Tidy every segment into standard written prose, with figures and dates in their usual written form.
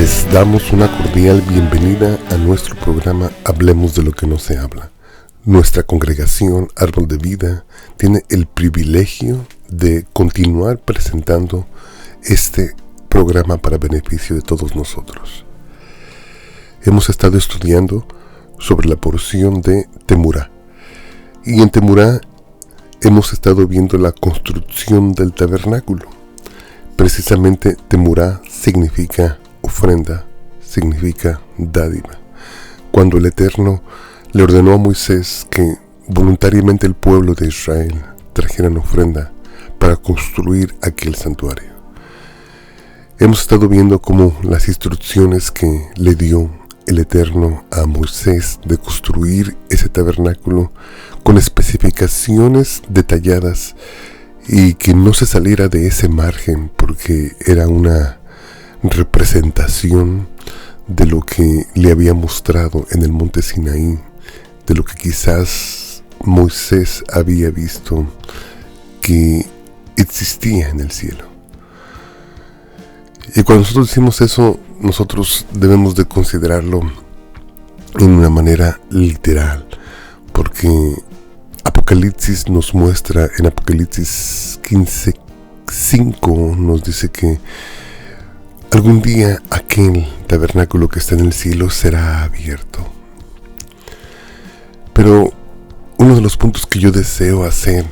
Les damos una cordial bienvenida a nuestro programa Hablemos de lo que no se habla. Nuestra congregación Árbol de Vida tiene el privilegio de continuar presentando este programa para beneficio de todos nosotros. Hemos estado estudiando sobre la porción de Temurá, y en Temurá hemos estado viendo la construcción del tabernáculo. Precisamente Temurá significa ofrenda, significa dádiva. Cuando el Eterno le ordenó a Moisés que voluntariamente el pueblo de Israel trajeran ofrenda para construir aquel santuario. Hemos estado viendo cómo las instrucciones que le dio el Eterno a Moisés de construir ese tabernáculo con especificaciones detalladas y que no se saliera de ese margen, porque era una representación de lo que le había mostrado en el monte Sinaí, de lo que quizás Moisés había visto que existía en el cielo. Y cuando nosotros decimos eso, nosotros debemos de considerarlo en una manera literal, porque Apocalipsis nos muestra, en Apocalipsis 15:5 nos dice que algún día aquel tabernáculo que está en el cielo será abierto. Pero uno de los puntos que yo deseo hacer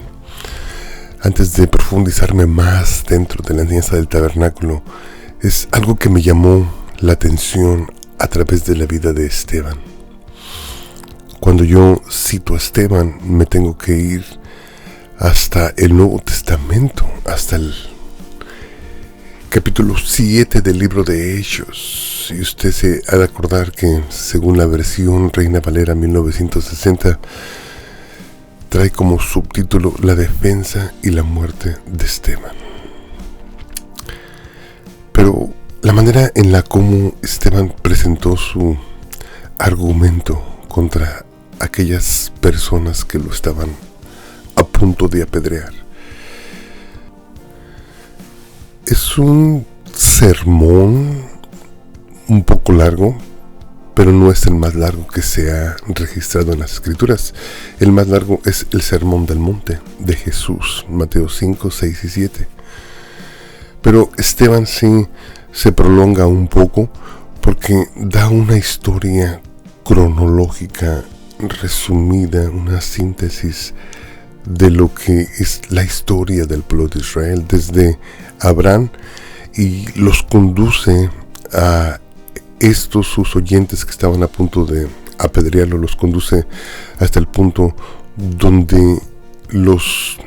antes de profundizarme más dentro de la enseñanza del tabernáculo es algo que me llamó la atención a través de la vida de Esteban. Cuando yo cito a Esteban, me tengo que ir hasta el Nuevo Testamento, hasta el capítulo 7 del libro de Hechos. Y usted se ha de acordar que, según la versión Reina Valera 1960, trae como subtítulo La defensa y la muerte de Esteban. Pero la manera en la como Esteban presentó su argumento contra aquellas personas que lo estaban a punto de apedrear es un sermón un poco largo, pero no es el más largo que se ha registrado en las Escrituras. El más largo es el Sermón del Monte de Jesús, Mateo 5, 6 y 7. Pero Esteban sí se prolonga un poco porque da una historia cronológica resumida, una síntesis de lo que es la historia del pueblo de Israel desde Abraham, y los conduce a estos sus oyentes que estaban a punto de apedrearlo, los conduce hasta el punto donde los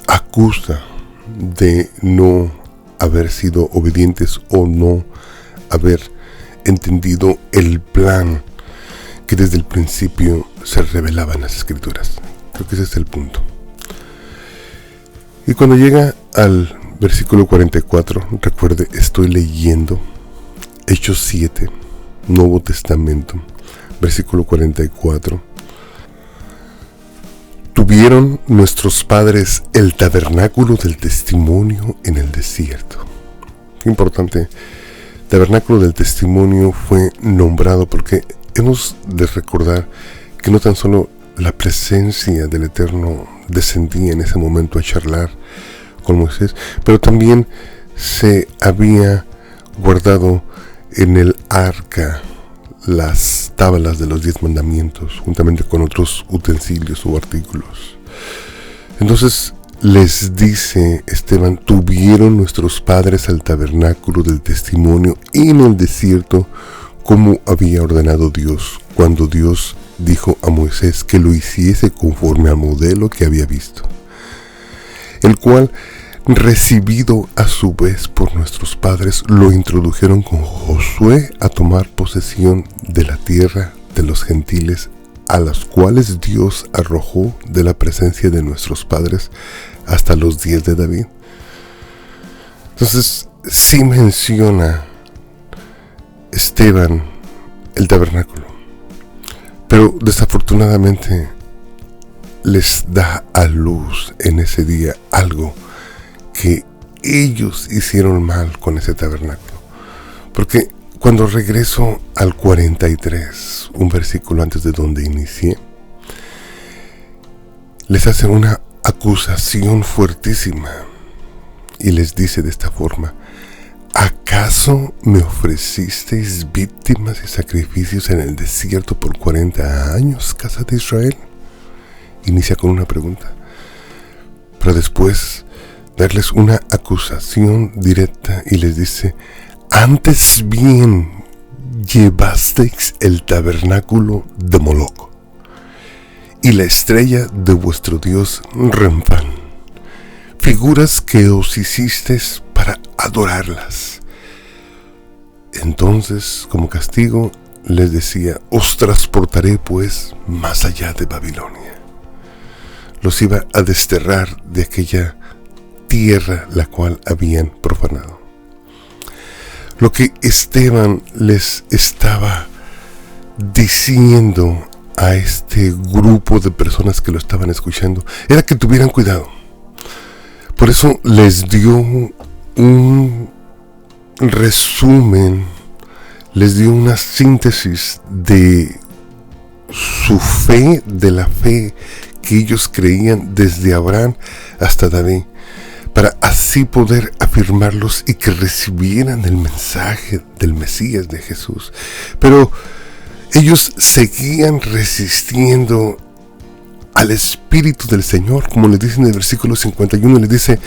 acusa de no haber sido obedientes o no haber entendido el plan que desde el principio se revelaba en las Escrituras. Creo que ese es el punto. Y cuando llega al versículo 44, recuerde, estoy leyendo Hechos 7, Nuevo Testamento, versículo 44. Tuvieron nuestros padres el tabernáculo del testimonio en el desierto. Qué importante. Tabernáculo del testimonio fue nombrado porque hemos de recordar que no tan solo la presencia del Eterno descendía en ese momento a charlar con Moisés, pero también se había guardado en el arca las tablas de los 10 mandamientos, juntamente con otros utensilios o artículos. Entonces les dice Esteban, tuvieron nuestros padres al tabernáculo del testimonio en el desierto, como había ordenado Dios, cuando Dios dijo a Moisés que lo hiciese conforme al modelo que había visto, el cual, recibido a su vez por nuestros padres, lo introdujeron con Josué a tomar posesión de la tierra de los gentiles, a las cuales Dios arrojó de la presencia de nuestros padres hasta los días de David. Entonces, sí menciona Esteban el tabernáculo, pero desafortunadamente les da a luz en ese día algo que ellos hicieron mal con ese tabernáculo. Porque cuando regreso al 43, un versículo antes de donde inicié, les hace una acusación fuertísima y les dice de esta forma: ¿acaso me ofrecisteis víctimas y sacrificios en el desierto por 40 años, casa de Israel? Inicia con una pregunta, pero después darles una acusación directa y les dice: antes bien llevasteis el tabernáculo de Moloc y la estrella de vuestro dios Renfán, figuras que os hicisteis para adorarlas. Entonces, como castigo, les decía: os transportaré pues más allá de Babilonia. Los iba a desterrar de aquella tierra la cual habían profanado. Lo que Esteban les estaba diciendo a este grupo de personas que lo estaban escuchando era que tuvieran cuidado. Por eso les dio un resumen, les dio una síntesis de su fe, de la fe que ellos creían desde Abraham hasta David, para así poder afirmarlos y que recibieran el mensaje del Mesías, de Jesús. Pero ellos seguían resistiendo al Espíritu del Señor, como les dice en el versículo 51, les dice: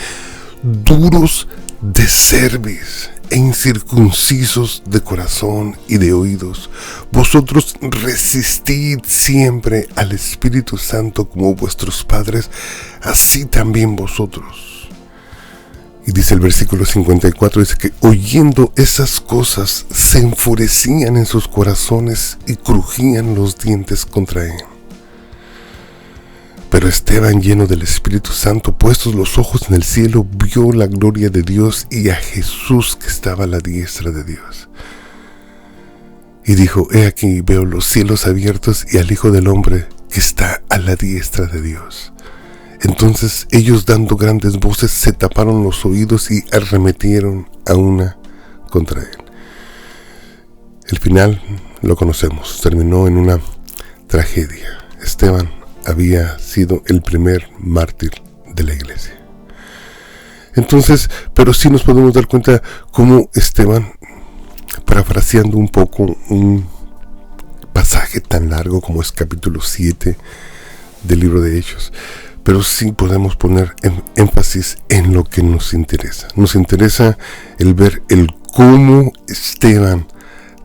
duros de cerviz e incircuncisos de corazón y de oídos, vosotros resistid siempre al Espíritu Santo como vuestros padres, así también vosotros. Y dice el versículo 54, dice que oyendo esas cosas se enfurecían en sus corazones y crujían los dientes contra él. Pero Esteban, lleno del Espíritu Santo, puestos los ojos en el cielo, vio la gloria de Dios y a Jesús que estaba a la diestra de Dios. Y dijo: he aquí veo los cielos abiertos y al Hijo del Hombre que está a la diestra de Dios. Entonces ellos, dando grandes voces, se taparon los oídos y arremetieron a una contra él. El final lo conocemos, terminó en una tragedia. Esteban había sido el primer mártir de la iglesia. Entonces, pero sí nos podemos dar cuenta cómo Esteban, parafraseando un poco un pasaje tan largo como es capítulo 7 del libro de Hechos, pero sí podemos poner énfasis en lo que nos interesa. Nos interesa el ver el cómo Esteban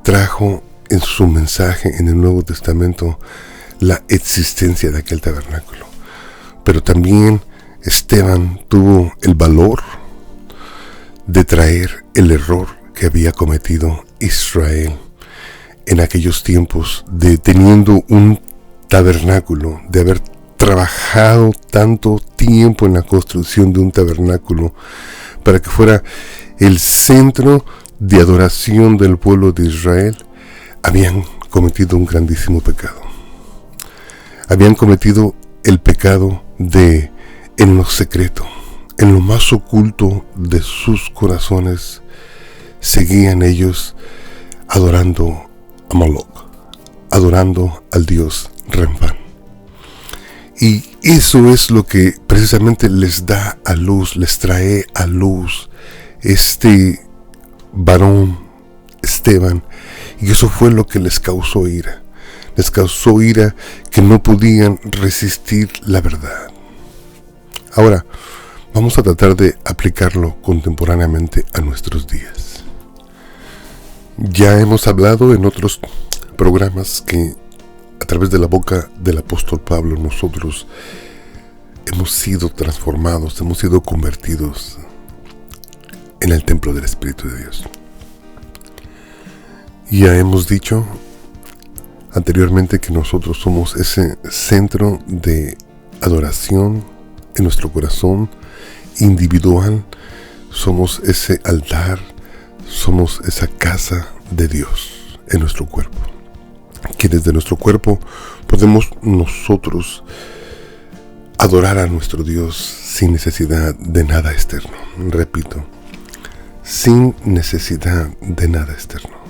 trajo en su mensaje en el Nuevo Testamento la existencia de aquel tabernáculo. Pero también Esteban tuvo el valor de traer el error que había cometido Israel en aquellos tiempos, de teniendo un tabernáculo, de haber trabajado tanto tiempo en la construcción de un tabernáculo para que fuera el centro de adoración del pueblo de Israel. Habían cometido un grandísimo pecado. Habían cometido el pecado de, en lo secreto, en lo más oculto de sus corazones, seguían ellos adorando a Moloc, adorando al dios Renfán. Y eso es lo que precisamente les da a luz, les trae a luz este varón Esteban, y eso fue lo que les causó ira. Les causó ira que no podían resistir la verdad. Ahora, vamos a tratar de aplicarlo contemporáneamente a nuestros días. Ya hemos hablado en otros programas que a través de la boca del apóstol Pablo nosotros hemos sido transformados, hemos sido convertidos en el templo del Espíritu de Dios. Ya hemos dicho anteriormente que nosotros somos ese centro de adoración en nuestro corazón individual, somos ese altar, somos esa casa de Dios en nuestro cuerpo, que desde nuestro cuerpo podemos nosotros adorar a nuestro Dios sin necesidad de nada externo. Repito, sin necesidad de nada externo.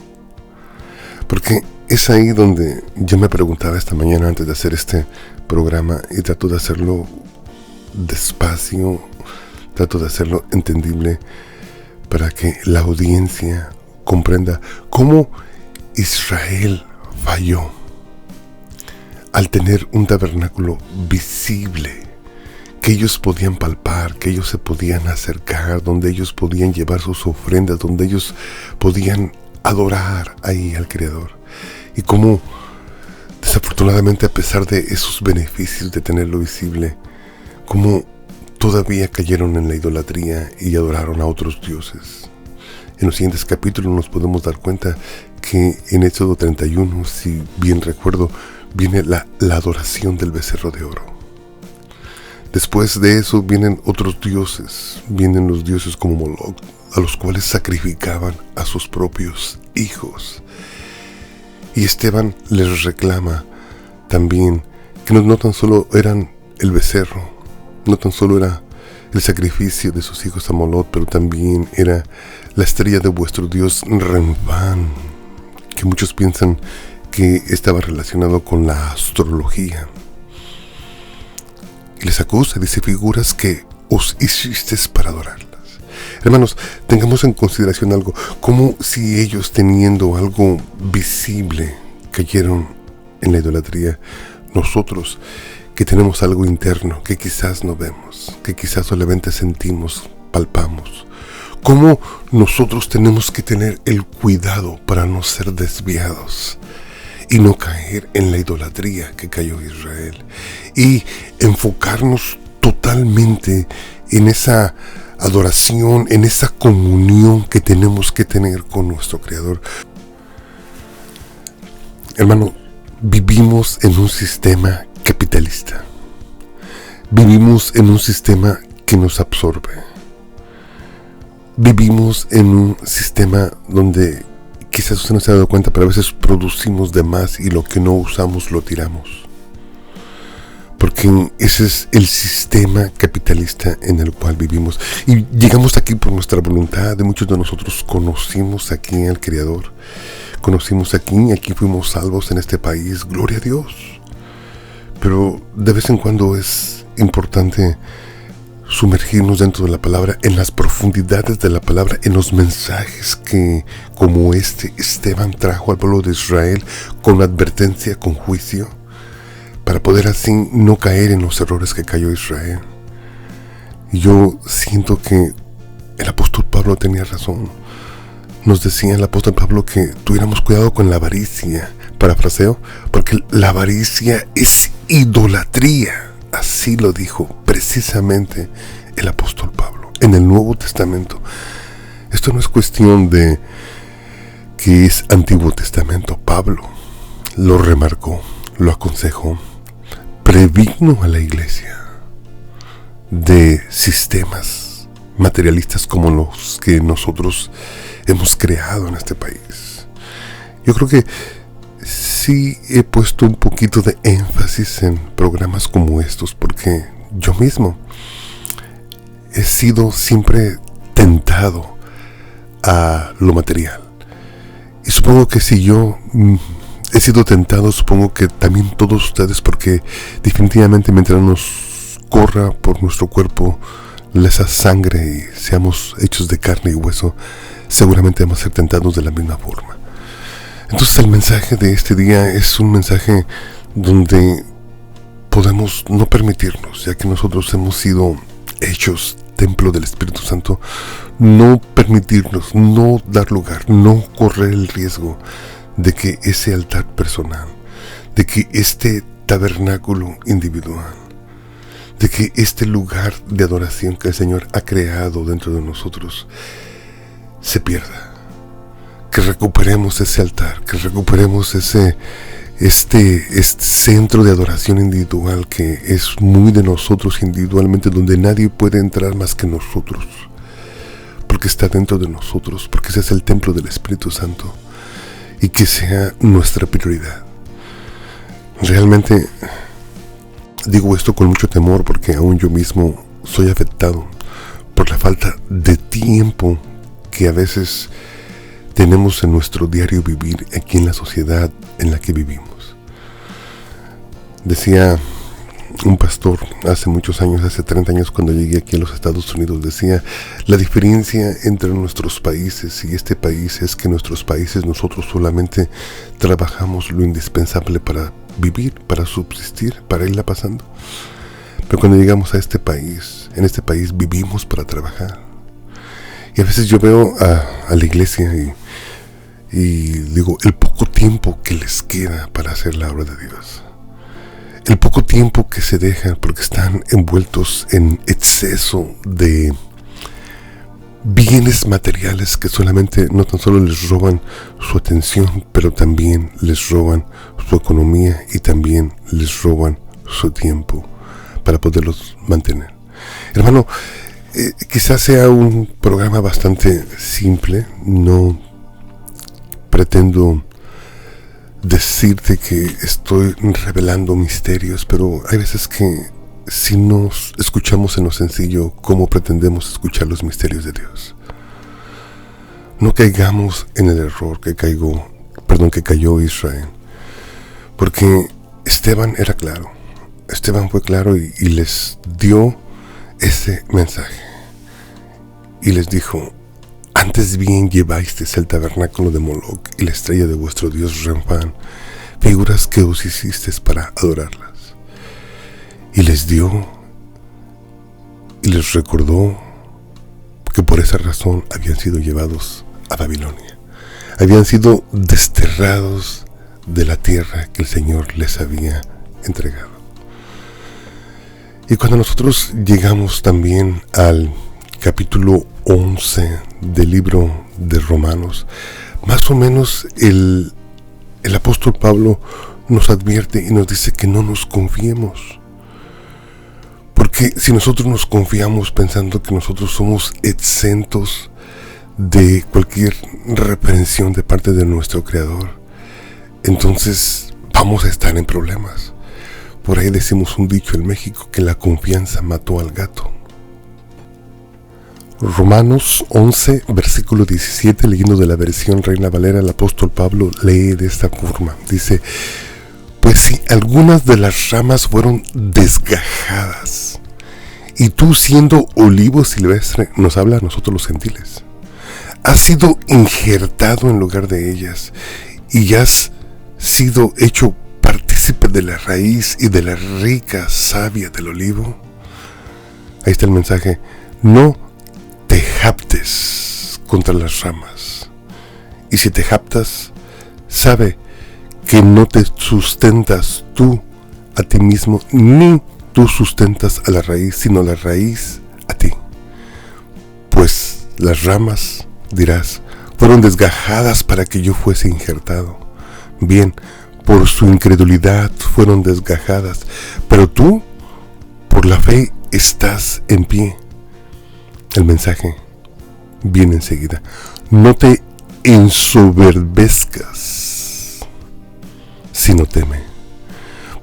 Porque es ahí donde yo me preguntaba esta mañana antes de hacer este programa, y trato de hacerlo despacio, trato de hacerlo entendible para que la audiencia comprenda cómo Israel falló al tener un tabernáculo visible que ellos podían palpar, que ellos se podían acercar, donde ellos podían llevar sus ofrendas, donde ellos podían adorar ahí al Creador. Y cómo desafortunadamente, a pesar de esos beneficios de tenerlo visible, cómo todavía cayeron en la idolatría y adoraron a otros dioses. En los siguientes capítulos nos podemos dar cuenta que en Éxodo 31, si bien recuerdo, viene la adoración del becerro de oro. Después de eso vienen otros dioses, vienen los dioses como Moloch, a los cuales sacrificaban a sus propios hijos. Y Esteban les reclama también que no tan solo eran el becerro, no tan solo era el sacrificio de sus hijos a Moloch, pero también era la estrella de vuestro dios Renfán, que muchos piensan que estaba relacionado con la astrología. Y les acusa, dice, figuras que os hicisteis para adorarlas. Hermanos, tengamos en consideración algo, como si ellos, teniendo algo visible, cayeron en la idolatría. Nosotros, que tenemos algo interno que quizás no vemos, que quizás solamente sentimos, palpamos, cómo nosotros tenemos que tener el cuidado para no ser desviados y no caer en la idolatría que cayó Israel, y enfocarnos totalmente en esa adoración, en esa comunión que tenemos que tener con nuestro Creador. Hermano, vivimos en un sistema capitalista. Vivimos en un sistema que nos absorbe. Vivimos en un sistema donde quizás usted no se ha dado cuenta, pero a veces producimos de más y lo que no usamos lo tiramos. Porque ese es el sistema capitalista en el cual vivimos. Y llegamos aquí por nuestra voluntad. De muchos de nosotros conocimos aquí al Creador. Conocimos aquí fuimos salvos en este país. Gloria a Dios. Pero de vez en cuando es importante sumergirnos dentro de la palabra, en las profundidades de la palabra, en los mensajes que, como Esteban trajo al pueblo de Israel, con advertencia, con juicio, para poder así no caer en los errores que cayó Israel. Y yo siento que el apóstol Pablo tenía razón. Nos decía el apóstol Pablo que tuviéramos cuidado con la avaricia, parafraseo, porque la avaricia es idolatría. Así lo dijo precisamente el apóstol Pablo en el Nuevo Testamento. Esto no es cuestión de que es Antiguo Testamento. Pablo lo remarcó, lo aconsejó, previno a la iglesia de sistemas materialistas como los que nosotros hemos creado en este país. Yo creo que sí he puesto un poquito de énfasis en programas como estos, porque yo mismo he sido siempre tentado a lo material. Y supongo que si yo he sido tentado, supongo que también todos ustedes, porque definitivamente mientras nos corra por nuestro cuerpo esa sangre y seamos hechos de carne y hueso, seguramente vamos a ser tentados de la misma forma. Entonces el mensaje de este día es un mensaje donde podemos no permitirnos, ya que nosotros hemos sido hechos templo del Espíritu Santo, no permitirnos, no dar lugar, no correr el riesgo de que ese altar personal, de que este tabernáculo individual, de que este lugar de adoración que el Señor ha creado dentro de nosotros se pierda. Que recuperemos ese altar, que recuperemos este centro de adoración individual que es muy de nosotros individualmente, donde nadie puede entrar más que nosotros, porque está dentro de nosotros, porque ese es el templo del Espíritu Santo, y que sea nuestra prioridad. Realmente digo esto con mucho temor, porque aún yo mismo soy afectado por la falta de tiempo que a veces tenemos en nuestro diario vivir aquí en la sociedad en la que vivimos. Decía un pastor hace muchos años, hace 30 años cuando llegué aquí a los Estados Unidos, decía, la diferencia entre nuestros países y este país es que en nuestros países nosotros solamente trabajamos lo indispensable para vivir, para subsistir, para irla pasando. Pero cuando llegamos a este país, en este país vivimos para trabajar. Y a veces yo veo a la iglesia y digo, el poco tiempo que les queda para hacer la obra de Dios. El poco tiempo que se dejan porque están envueltos en exceso de bienes materiales que solamente, no tan solo les roban su atención, pero también les roban su economía y también les roban su tiempo para poderlos mantener. Hermano, quizás sea un programa bastante simple, no pretendo decirte que estoy revelando misterios, pero hay veces que si nos escuchamos en lo sencillo, ¿cómo pretendemos escuchar los misterios de Dios? No caigamos en el error que cayó Israel, porque Esteban era claro. Esteban fue claro y les dio ese mensaje y les dijo: antes bien llevasteis el tabernáculo de Moloc y la estrella de vuestro dios Renfán, figuras que os hicisteis para adorarlas. Y les dio y les recordó que por esa razón habían sido llevados a Babilonia, habían sido desterrados de la tierra que el Señor les había entregado. Y cuando nosotros llegamos también al capítulo 11 del libro de Romanos, más o menos el apóstol Pablo nos advierte y nos dice que no nos confiemos. Porque si nosotros nos confiamos pensando que nosotros somos exentos de cualquier reprensión de parte de nuestro Creador, entonces vamos a estar en problemas. Por ahí decimos un dicho en México que la confianza mató al gato. Romanos 11, versículo 17, leyendo de la versión Reina Valera, el apóstol Pablo lee de esta forma. Dice: pues si algunas de las ramas fueron desgajadas, y tú siendo olivo silvestre, nos habla a nosotros los gentiles, has sido injertado en lugar de ellas, y has sido hecho partícipe de la raíz y de la rica savia del olivo. Ahí está el mensaje: no te japtes contra las ramas, y si te japtas, sabe que no te sustentas tú a ti mismo, ni tú sustentas a la raíz, sino la raíz a ti. Pues las ramas, dirás, fueron desgajadas para que yo fuese injertado. Bien, por su incredulidad fueron desgajadas, pero tú, por la fe, estás en pie. El mensaje viene enseguida: no te ensoberbezcas, sino teme.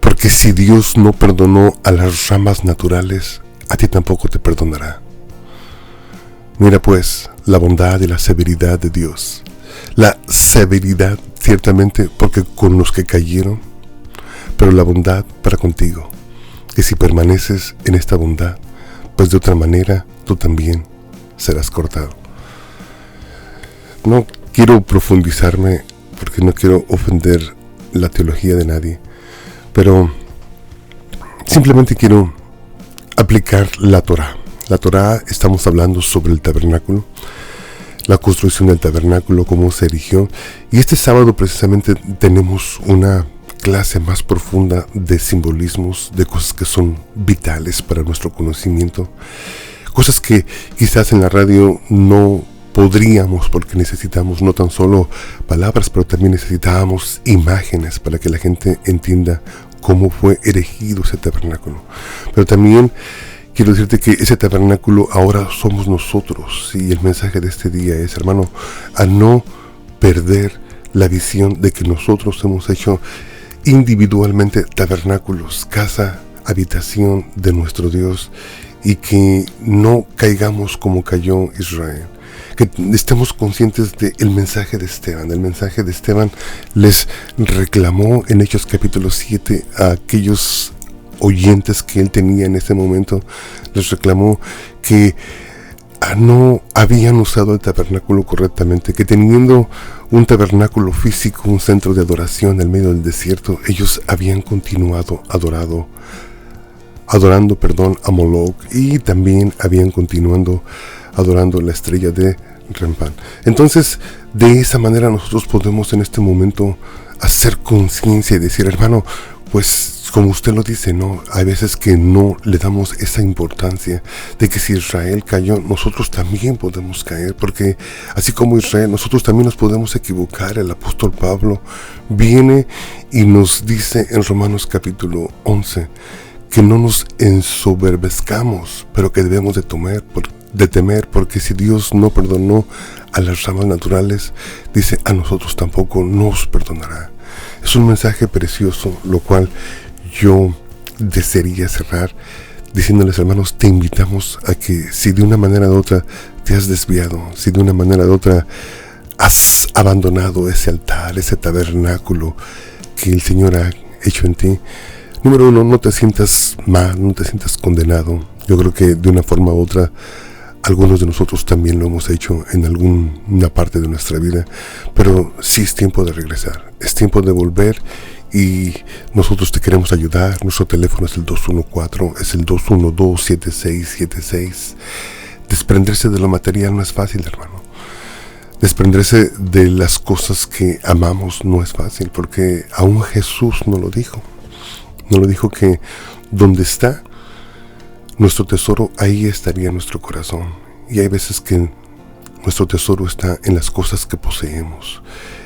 Porque si Dios no perdonó a las ramas naturales, a ti tampoco te perdonará. Mira pues la bondad y la severidad de Dios. La severidad ciertamente porque con los que cayeron, pero la bondad para contigo. Y si permaneces en esta bondad, pues de otra manera tú también serás cortado. No quiero profundizarme porque no quiero ofender la teología de nadie, pero simplemente quiero aplicar la Torá. La Torá, estamos hablando sobre el tabernáculo, la construcción del tabernáculo, cómo se erigió, y este sábado precisamente tenemos una clase más profunda de simbolismos, de cosas que son vitales para nuestro conocimiento, cosas que quizás en la radio no podríamos, porque necesitamos no tan solo palabras, pero también necesitábamos imágenes para que la gente entienda cómo fue erigido ese tabernáculo. Pero también quiero decirte que ese tabernáculo ahora somos nosotros, y el mensaje de este día es, hermano, a no perder la visión de que nosotros hemos hecho individualmente tabernáculos, casa, habitación de nuestro Dios, y que no caigamos como cayó Israel, que estemos conscientes del mensaje de Esteban. El mensaje de Esteban les reclamó en Hechos capítulo 7 a aquellos oyentes que él tenía en ese momento, les reclamó que no habían usado el tabernáculo correctamente, que teniendo un tabernáculo físico, un centro de adoración en medio del desierto, ellos habían continuado adorando a Moloch, y también habían continuado adorando la estrella de Rempán. Entonces, de esa manera nosotros podemos en este momento hacer conciencia y decir, hermano, pues como usted lo dice, no, hay veces que no le damos esa importancia de que si Israel cayó, nosotros también podemos caer, porque así como Israel, nosotros también nos podemos equivocar. El apóstol Pablo viene y nos dice en Romanos capítulo 11 que no nos ensoberbezcamos, pero que debemos de temer, porque si Dios no perdonó a las ramas naturales, dice, a nosotros tampoco nos perdonará. Es un mensaje precioso, lo cual yo desearía cerrar diciéndoles, hermanos, te invitamos a que si de una manera u otra te has desviado, si de una manera u otra has abandonado ese altar, ese tabernáculo que el Señor ha hecho en ti, número uno, no te sientas mal, no te sientas condenado. Yo creo que de una forma u otra algunos de nosotros también lo hemos hecho en alguna parte de nuestra vida, pero sí es tiempo de regresar, es tiempo de volver, y nosotros te queremos ayudar. Nuestro teléfono es el 214, es el 212-7676. Desprenderse de lo material no es fácil, hermano. Desprenderse de las cosas que amamos no es fácil, porque aún Jesús nos lo dijo. Nos lo dijo que donde está nuestro tesoro, ahí estaría nuestro corazón. Y hay veces que nuestro tesoro está en las cosas que poseemos,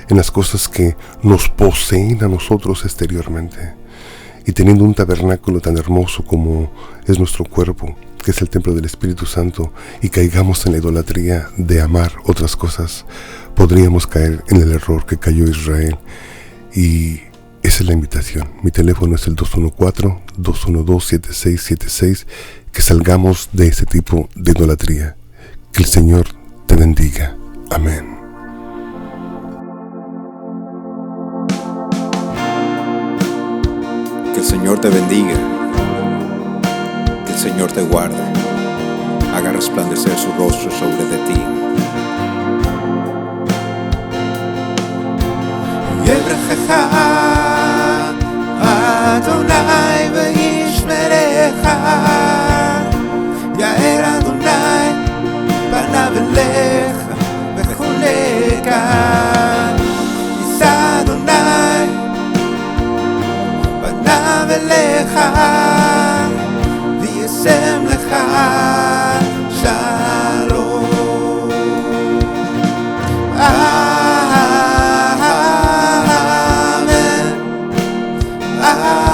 en las cosas que nos poseen a nosotros exteriormente. Y teniendo un tabernáculo tan hermoso como es nuestro cuerpo, que es el templo del Espíritu Santo, y caigamos en la idolatría de amar otras cosas, podríamos caer en el error que cayó Israel. Y esa es la invitación. Mi teléfono es el 214-212-7676. Que salgamos de ese tipo de idolatría. Que el Señor te bendiga. Amén. Que el Señor te bendiga. Que el Señor te guarde. Haga resplandecer su rostro sobre de ti. Adonai v'yishmerecha, Yair Adonai panav elecha v'choleka, Yisa Adonai panav elecha v'yasem lecha shalom. Amen.